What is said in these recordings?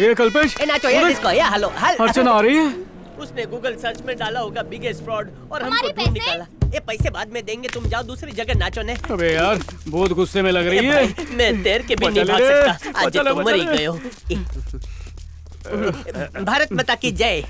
ये कल्पेश, नाचो ये डिस्को, ये हेलो अर्चना आ रही है। उसने गूगल सर्च में डाला होगा बिगेस्ट फ्रॉड और हमको ढूंढ पैसे? निकाला। ये पैसे बाद में देंगे, तुम जाओ दूसरी जगह नाचो ने। अबे यार, बहुत गुस्से में लग रही है। मैं तैर के भी नहीं भाग सकता, आज तुम मर ही गए हो। भारत माता की जय।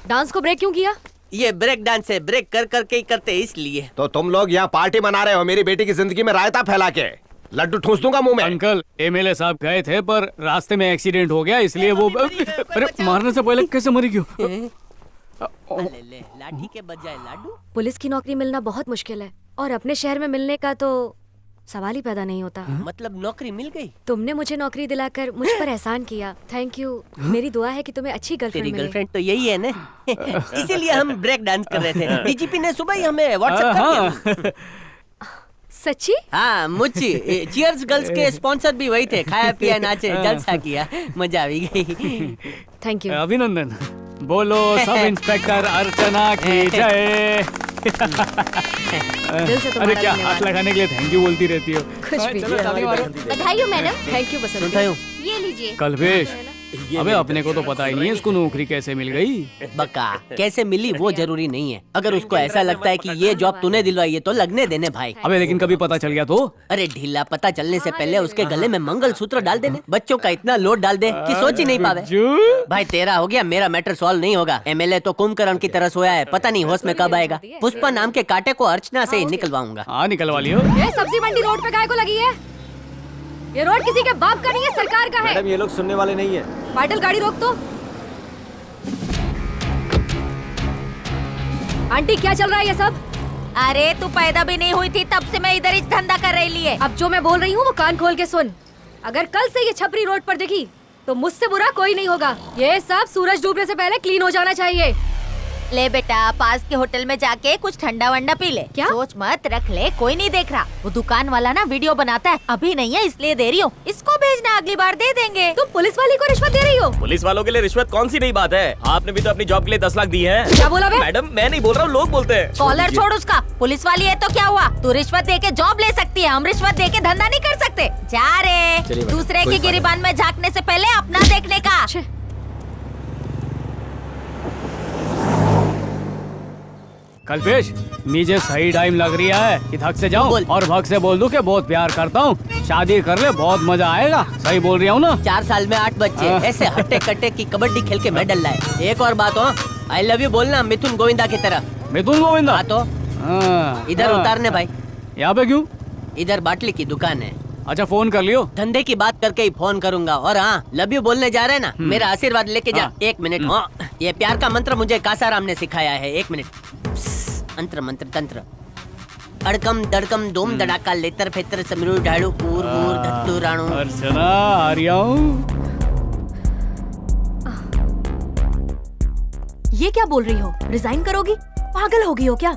डांस को ब्रेक क्यों किया? ये ब्रेक डांस है, ब्रेक कर करके ही करते इसलिए। तो तुम लोग यहाँ पार्टी मना रहे हो मेरी बेटी की जिंदगी में रायता फैला के। लड्डू ठूस दूंगा मुंह में। अंकल, एमएलए साहब गए थे पर रास्ते में एक्सीडेंट हो गया, इसलिए वो अरे मारने से पहले कैसे मरी क्यों? ले, लाठी के बजाय लाडू। पुलिस की नौकरी मिलना बहुत मुश्किल है और अपने शहर में मिलने का तो सवाल ही पैदा नहीं होता। मतलब नौकरी मिल गई? तुमने मुझे नौकरी दिलाकर मुझ पर एहसान किया, थैंक यू। मेरी दुआ है कि तुम्हें अच्छी गर्लफ्रेंड तेरी मिले। गर्लफ्रेंड तो यही है ना। इसीलिए हम ब्रेक डांस कर रहे थे। डीजीपी ने सुबह ही हमें व्हाट्सएप कर दिया। सच्ची? हाँ मुच्ची, चीयर्स गर्ल्स के स्पॉन्सर भी वही थे। खाया पिया नाचे जलसा किया, मजा आ गई। Thank you. अभिनंदन। बोलो सब इंस्पेक्टर अर्चना की जय। दिल से तुम्हारा अरे क्या धन्यवाद। हाथ लगाने के लिए थैंक यू बोलती रहती हो। कुछ भी। चलो ताली मारो। बधाई हो मैडम। थैंक यू बसंती। सुनता हूँ ये लीजिए। कल्पेश, अबे अपने को तो पता ही नहीं है इसको नौकरी कैसे मिल गई। बका कैसे मिली वो जरूरी नहीं है। अगर उसको ऐसा लगता है कि ये जॉब तूने दिलवाई है तो लगने देने भाई। अबे लेकिन कभी पता चल गया तो? अरे ढीला, पता चलने से पहले उसके गले में मंगलसूत्र डाल देने। बच्चों का इतना लोड डाल दे कि सोच ही नहीं पावे। भाई तेरा हो गया, मेरा मैटर सॉल्व नहीं होगा। एमएलए तो कुंभकर्ण की तरह सोया है, पता नहीं होश में कब आएगा। पुष्पा नाम के कांटे को अर्चना से ही निकलवाऊंगा। हाँ निकलवा लियो। ये सब्जी मंडी रोड पे काहे को लगी है? ये रोड किसी के बाप का नहीं है, सरकार का है। मैडम ये लोग सुनने वाले नहीं है। पाटिल गाड़ी रोक तो। आंटी क्या चल रहा है ये सब? अरे तू पैदा भी नहीं हुई थी तब से मैं इधर ही धंधा कर रही है। अब जो मैं बोल रही हूँ वो कान खोल के सुन। अगर कल से ये छपरी रोड पर दिखी तो मुझसे बुरा कोई नहीं होगा। ये सब सूरज डूबने से पहले क्लीन हो जाना चाहिए। ले बेटा, पास के होटल में जाके कुछ ठंडा वंडा पी ले। क्या? सोच मत, रख ले, कोई नहीं देख रहा। वो दुकान वाला ना वीडियो बनाता है, अभी नहीं है इसलिए दे रही हूँ। इसको भेजना, अगली बार दे देंगे। तुम पुलिस वाली को रिश्वत दे रही हो? पुलिस वालों के लिए रिश्वत कौन सी नई बात है? आपने भी तो अपनी जॉब के लिए 10 लाख दी है। क्या बोला बे? मैडम मैं नहीं बोल रहा हूँ, लोग बोलते हैं। कॉलर छोड़ उसका। पुलिस वाली है तो क्या हुआ? तू रिश्वत दे के जॉब ले सकती है, हम रिश्वत दे के धंधा नहीं कर सकते। जा रे, दूसरे की गिरीबान में झांकने से पहले अपना देखने का। कल्पेश, नीचे सही टाइम लग रही है कि थक से जाऊं बोल। और भग से बोल दूं कि बहुत प्यार करता हूं, शादी कर ले, बहुत मजा आएगा। सही बोल रही हूँ ना? 4 साल में 8 बच्चे, ऐसे हट्टे कट्टे की कबड्डी खेल के मेडल लाए। एक और बात हो, आई लव यू बोलना मिथुन गोविंदा की तरह। मिथुन गोविंदा? हाँ तो इधर उतारने भाई। यहाँ पे क्यों? इधर बाटली की दुकान है। अच्छा फोन कर लियो। धंधे की बात करके ही फोन करूंगा। और हाँ, लव यू बोलने जा रहे हैं ना, मेरा आशीर्वाद लेके जा। 1 मिनट। हाँ, ये प्यार का मंत्र मुझे कासाराम ने सिखाया है। 1 मिनट। अंत्र मंत्र तंत्र। अड़कम दड़कम दोम दड़ाका लेतर फेतर समरू ढाड़ू पूर मूर धत्तू राणू। अर्चना आ रही हूँ। ये क्या बोल रही हो? रिजाइन करोगी? पागल हो गई हो क्या?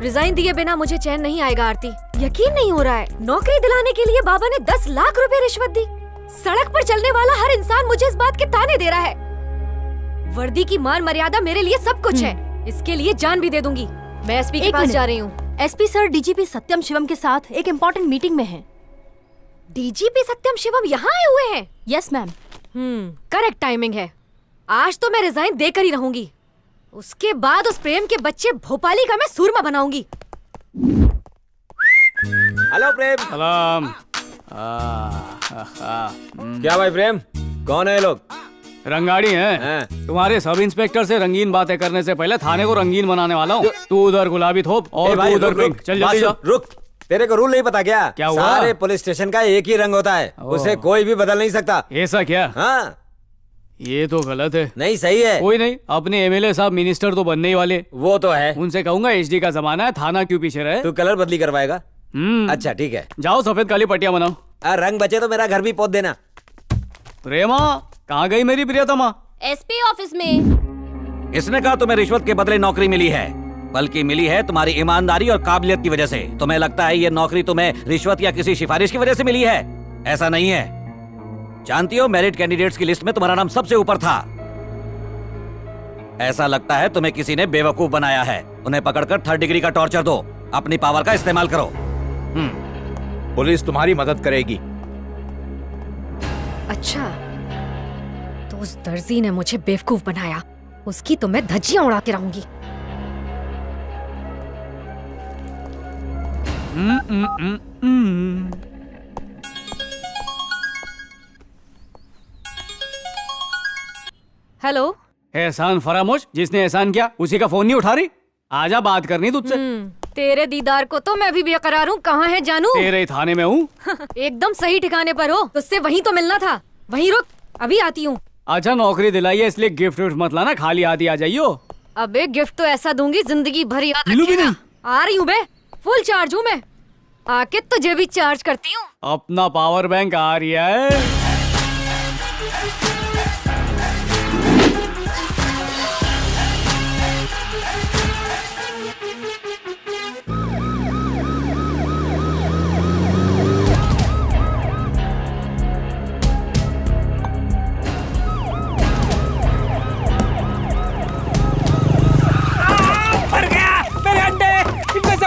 रिजाइन दिए बिना मुझे चैन नहीं आएगा आरती। यकीन नहीं हो रहा है, नौकरी दिलाने के लिए बाबा ने 10 लाख रुपए रिश्वत दी। सड़क पर चलने वाला हर इंसान मुझे इस बात के ताने दे रहा है। वर्दी की मान मर्यादा मेरे लिए सब कुछ है, इसके लिए जान भी दे दूंगी। मैं एसपी के पास जा रही हूँ। एसपी सर डीजीपी सत्यम शिवम के साथ एक इम्पोर्टेंट मीटिंग में हैं। डीजीपी सत्यम शिवम यहाँ आए हुए हैं? Yes ma'am. करेक्ट टाइमिंग है। आज तो मैं रिजाइन देकर ही रहूंगी। उसके बाद उस प्रेम के बच्चे भोपाली का मैं सूरमा बनाऊंगी। हेलो प्रेम। सलाम। क्या भाई प्रेम, कौन है ये लोग? रंगाड़ी हैं। तुम्हारे सब इंस्पेक्टर से रंगीन बातें करने से पहले थाने को रंगीन बनाने वाला हूँ। तू उधर गुलाबी थोप और तू उधर पिंक। चल जल्दी जा। रुक, तेरे को रूल नहीं पता क्या? क्या हुआ? सारे पुलिस स्टेशन का एक ही रंग होता है, उसे कोई भी बदल नहीं सकता। ऐसा क्या? हाँ ये तो गलत है। नहीं, सही है। कोई नहीं, अपने एमएलए साहब मिनिस्टर तो बनने ही वाले। वो तो है। उनसे कहूंगा एचडी का जमाना है, थाना क्यों पीछे रहे। तू कलर बदली करवाएगा? अच्छा ठीक है, जाओ सफेद काली पट्टियां बनाओ। रंग बचे तो मेरा घर भी पोत देना। प्रेमा कहाँ गई मेरी प्रियतमा? एसपी ऑफिस में। इसने कहा तुम्हें रिश्वत के बदले नौकरी मिली है, बल्कि मिली है तुम्हारी ईमानदारी और काबिलियत की वजह से। तुम्हें लगता है ये नौकरी तुम्हें रिश्वत या किसी सिफारिश की वजह से मिली है? ऐसा नहीं है। जानती हो, मेरिट कैंडिडेट्स की लिस्ट में तुम्हारा नाम सबसे ऊपर था। ऐसा लगता है तुम्हें किसी ने बेवकूफ बनाया है। उन्हें पकड़कर 3rd डिग्री का टॉर्चर दो, अपनी पावर का इस्तेमाल करो। पुलिस तुम्हारी मदद करेगी। अच्छा, तो उस दर्जी ने मुझे बेवकूफ बनाया, उसकी तो मैं धज्जियां उड़ा के रहूंगी। हेलो। एहसान फरामोश, जिसने एहसान किया उसी का फोन नहीं उठा रही। आजा, बात करनी तुझसे। तेरे दीदार को तो मैं भी बेकरार हूँ। कहाँ है जानू? तेरे ही थाने में हूँ। एकदम सही ठिकाने पर हो। तुझसे वहीं तो मिलना था। वहीं रुक, अभी आती हूँ। अच्छा, नौकरी दिलाई है इसलिए गिफ्ट विफ्ट मत लाना, खाली आती आ जाइयो। अबे गिफ्ट तो ऐसा दूंगी जिंदगी भर याद मिलूगी रखेगा। नहीं। आ रही हूँ बे, फुल चार्ज हूँ मैं। आके तुझे भी चार्ज करती हूँ। अपना पावर बैंक आ रही है।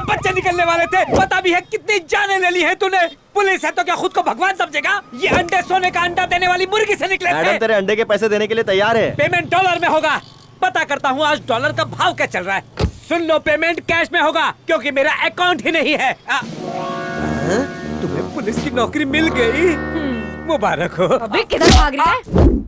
बच्चे निकलने वाले थे। पता भी है कितनी जानें ले ली है तूने। पुलिस है तो क्या खुद को भगवान समझेगा? ये अंडे सोने का अंडा देने वाली मुर्गी से निकले थे। मैडम तेरे अंडे के पैसे देने के लिए तैयार है। पेमेंट डॉलर में होगा। पता करता हूँ आज डॉलर का भाव क्या चल रहा है। सुन लो, पेमेंट कैश में होगा क्योंकि मेरा अकाउंट ही नहीं है। तुम्हें पुलिस की नौकरी मिल गई, मुबारक हो। अबे किधर भाग रही है?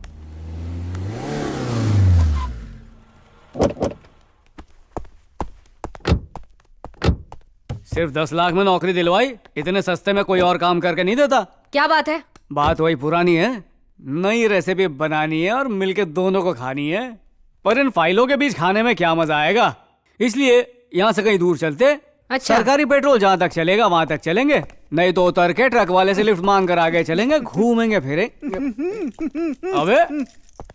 सिर्फ 10 लाख में नौकरी दिलवाई, इतने सस्ते में कोई और काम करके नहीं देता। क्या बात है? बात वही पुरानी है, नई रेसिपी बनानी है और मिलके दोनों को खानी है। पर इन फाइलों के बीच खाने में क्या मजा आएगा, इसलिए यहाँ से कहीं दूर चलते। अच्छा। सरकारी पेट्रोल जहाँ तक चलेगा वहां तक चलेंगे, नहीं तो उतर के ट्रक वाले से लिफ्ट मांग कर आगे चलेंगे, घूमेंगे फिरे। अबे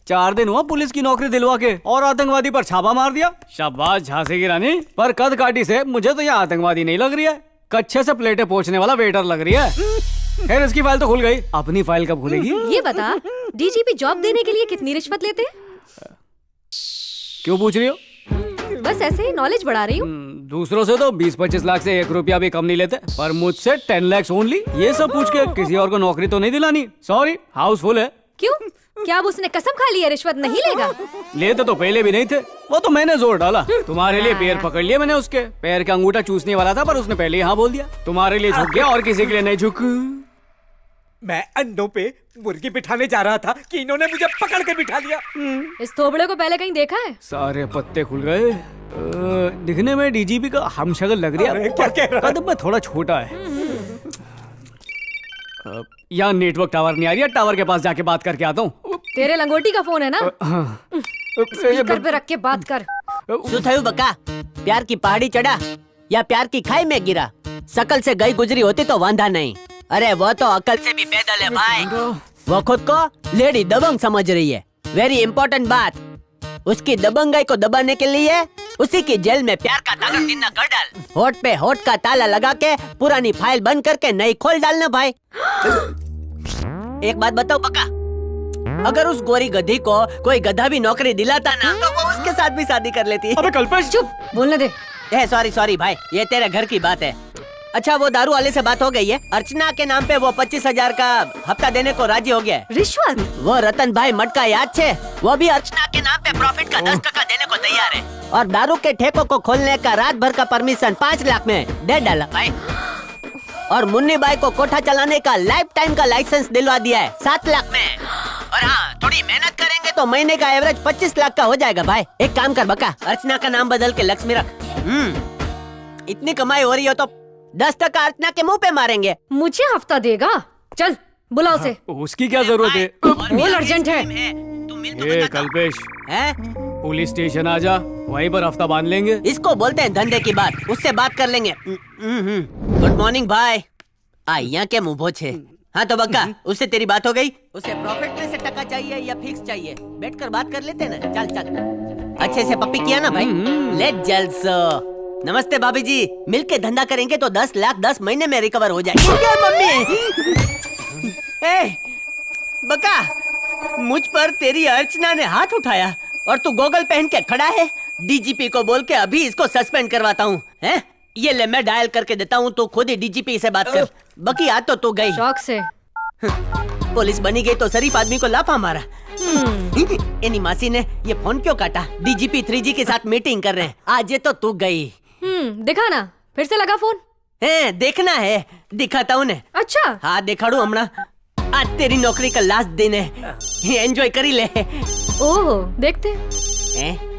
4 दिन हुआ पुलिस की नौकरी दिलवा के और आतंकवादी पर छापा मार दिया। शाबाश झांसी की रानी। पर कद काटी से मुझे तो यहाँ आतंकवादी नहीं लग रही है, कच्छे से प्लेटें पोंछने वाला वेटर लग रही है। खैर, इसकी फाइल तो खुल गई, अपनी फाइल कब खुलेगी? ये बता, डीजीपी जॉब देने के लिए कितनी रिश्वत लेते हैं? क्यों पूछ रही हो? बस ऐसे ही नॉलेज बढ़ा रही हूँ। दूसरों से तो 20-25 लाख से 1 रुपया भी कम नहीं लेते, पर मुझसे 10 लाख ओनली। ये सब पूछ के किसी और को नौकरी तो नहीं दिलानी। सॉरी, हाउसफुल है। क्यों? क्या अब उसने कसम खा ली है रिश्वत नहीं लेगा? लेते तो पहले भी नहीं थे, वो तो मैंने जोर डाला। तुम्हारे लिए पैर पकड़ लिया मैंने, उसके पैर का अंगूठा चूसने वाला था पर उसने पहले ही हाँ बोल दिया। तुम्हारे लिए झुक गया और किसी के लिए नहीं झुक। मैं अंडों पे मुर्गी बिठाने जा रहा था कि इन्होंने मुझे पकड़ के बिठा लिया। इस थोबड़े को पहले कहीं देखा है? सारे पत्ते खुल गए। दिखने में डीजीपी का हमशक्ल लग रही है, क्या कह रहा है? कदम में थोड़ा छोटा है। यहाँ नेटवर्क टावर नहीं आ रही है, टावर के पास जाके बात करके आता हूँ। तेरे लंगोटी का फोन है ना? स्पीकर पे रख के बात कर। શું થયું બકા? प्यार की पहाड़ी चढ़ा या प्यार की खाई में गिरा? शकल से गई गुजरी होती तो वांधा नहीं। अरे वो तो अकल से भी पैदल है भाई। वो खुद को लेडी दबंग समझ रही है। वेरी इम्पोर्टेंट बात, उसकी दबंगाई को दबाने के लिए उसी की जेल में प्यार का धागा सीना कर डाल। होठ पे होठ का ताला लगा के पुरानी फाइल बंद करके नई खोल डालना भाई। एक बात बताओ बका, अगर उस गोरी गधी को कोई गधा भी नौकरी दिलाता ना तो वो उसके साथ भी शादी कर लेती। अबे कल्पेश, चुप, बोलने दे। सॉरी भाई, ये तेरे घर की बात है। अच्छा, वो दारू वाले से बात हो गई है? अर्चना के नाम पे वो 25,000 का हफ्ता देने को राजी हो गया। रिश्वत? वो रतन भाई मटका याद छे, वो भी अर्चना के नाम पे प्रॉफिट का 10% देने को तैयार है। और दारू के ठेकों को खोलने का रात भर का परमिशन 5 लाख में दे डाला भाई। और मुन्नी बाई को कोठा चलाने का लाइफ टाइम का लाइसेंस दिलवा दिया है 7 लाख में। और हाँ, थोड़ी मेहनत करेंगे तो महीने का एवरेज 25 लाख का हो जाएगा भाई। एक काम कर बका, अर्चना का नाम बदल के लक्ष्मी रख। इतनी कमाई हो रही हो तो 10% अर्चना के मुंह पे मारेंगे। मुझे हफ्ता देगा? चल बुला उसे। उसकी क्या जरूरत है? बोल अर्जेंट है। ये कल्पेश, है? पुलिस स्टेशन आ जा, वहीं पर हफ्ता बांध लेंगे। इसको बोलते हैं धंधे की बात, उससे बात कर लेंगे। गुड मॉर्निंग भाई। यहाँ के मुंह भोचे। हाँ तो बक्का, उससे तेरी बात हो गई? उसे प्रॉफिट में से टका चाहिए या फिक्स चाहिए? बैठकर बात कर लेते ना। चल चल, अच्छे से पप्पी किया ना भाई? लेट जल्सो। नमस्ते भाभी जी, मिलके धंधा करेंगे तो 10 लाख 10 महीने में रिकवर हो जाएगी। क्या मम्मी? ए, बका, मुझ पर तेरी अर्चना ने हाथ उठाया और तू गोगल पहन के खड़ा है। डीजीपी को बोल के अभी इसको सस्पेंड करवाता हूँ। हैं? ये ले, मैं डायल करके देता हूँ, तो खुद ही डीजीपी से बात कर। बकी आज तो तू गई। शौक से। पुलिस बनी गई तो शरीफ आदमी को लाफा मारा। इनी मासी ने ये फोन क्यों काटा? डीजीपी 3G के साथ मीटिंग कर रहे हैं। आज ये तो तू गई। दिखा ना, फिर से लगा फोन। देखना है, दिखाता हूँ ने। अच्छा हाँ दिखाड़ू हमना। आज तेरी नौकरी का लास्ट दिन है, एंजॉय करी ले। ओह देखते।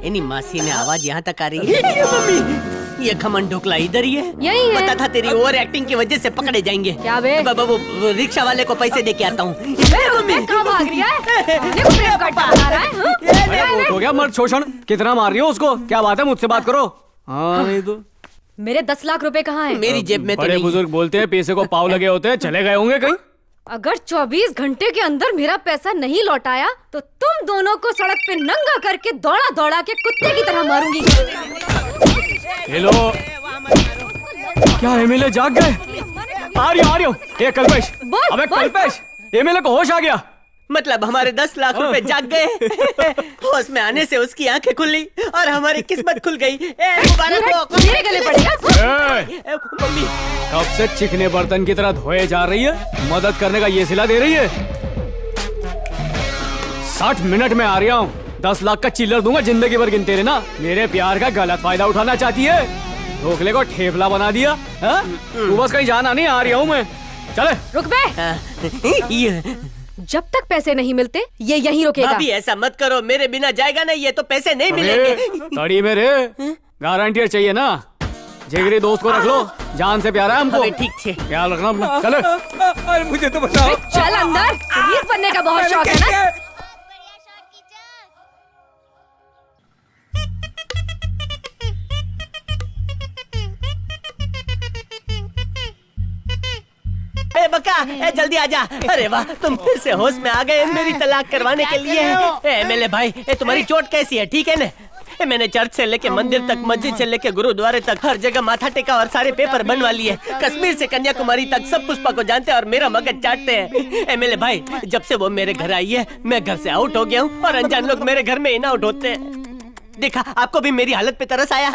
इनी मासी ने आवाज यहाँ तक आ रही है। मम्मी ये खमन ढोकला इधर ही है। यही है। पता था तेरी ओवर एक्टिंग की वजह से पकड़े जाएंगे। क्या बे? वो रिक्शा वाले को पैसे दे के आता हूँ। कहाँ भाग रही है? देखो प्रेम का डर आ रहा है, हाँ? अरे बहुत हो गया मर्द शोषण, कितना मार रही हो उसको? क्या बात है, मुझसे बात करो। हाँ नहीं तो मेरे 10 लाख रुपए कहाँ हैं? मेरी जेब में तो बड़े नहीं। बुजुर्ग बोलते हैं पैसे को पाव लगे होते हैं, चले गए होंगे कहीं। अगर 24 घंटे के अंदर मेरा पैसा नहीं लौटाया तो तुम दोनों को सड़क पे नंगा करके दौड़ा दौड़ा के कुत्ते की तरह मारूंगी। हेलो, क्या एमएलए जाग गए? आ रही हूँ। ये कल्पेश, बोल, अबे बोल। कल्पेश, एमएलए को होश आ गया। मतलब हमारे 10 लाख रुपए जाग गए। होश में आने से उसकी आंखें खुली और हमारी किस्मत खुल गई। मुबारक हो। मेरे गले पड़ेगा। मम्मी कब से चिकने बर्तन की तरह धोए जा रही है, मदद करने का ये सिला दे रही है। 60 मिनट में आ रहा हूँ, 10 लाख का चिल्लर दूंगा, जिंदगी भर गिनते रहना। मेरे प्यार का गलत फायदा उठाना चाहती है, ढोकले को ठेपला बना दिया। तू बस कहीं जाना नहीं, आ रही हूँ मैं। चले। रुक बे। ये जब तक पैसे नहीं मिलते ये यहीं रुकेगा। भाभी ऐसा मत करो, मेरे बिना जाएगा नहीं, ये तो पैसे नहीं मिलेंगे। तड़ी मेरे गारंटी चाहिए ना, जिगरी दोस्त को रख लो, जान से प्यारा है हमको। अबे ठीक है। ख्याल रखना अपना। चले। अरे मुझे तो बताओ। चल अंदर, पुलिस बनने का बहुत शौक है ना? बका जल्दी आजा। अरे वाह, तुम फिर से होश में आ गए मेरी तलाक करवाने के लिए। एमएलए भाई, तुम्हारी चोट कैसी है? ठीक है ना? मैंने चर्च से लेके मंदिर तक, मस्जिद से लेके गुरुद्वारे तक हर जगह माथा टेका और सारे पेपर बनवा लिए। कश्मीर से कन्याकुमारी तक सब पुष्पा को जानते हैं और मेरा मगज चाटते हैं। एमएलए भाई, जब से वो मेरे घर आई है मैं घर से आउट हो गया हूँ और अनजान लोग मेरे घर में इन आउट होते हैं। देखा, आपको भी मेरी हालत पे तरस आया?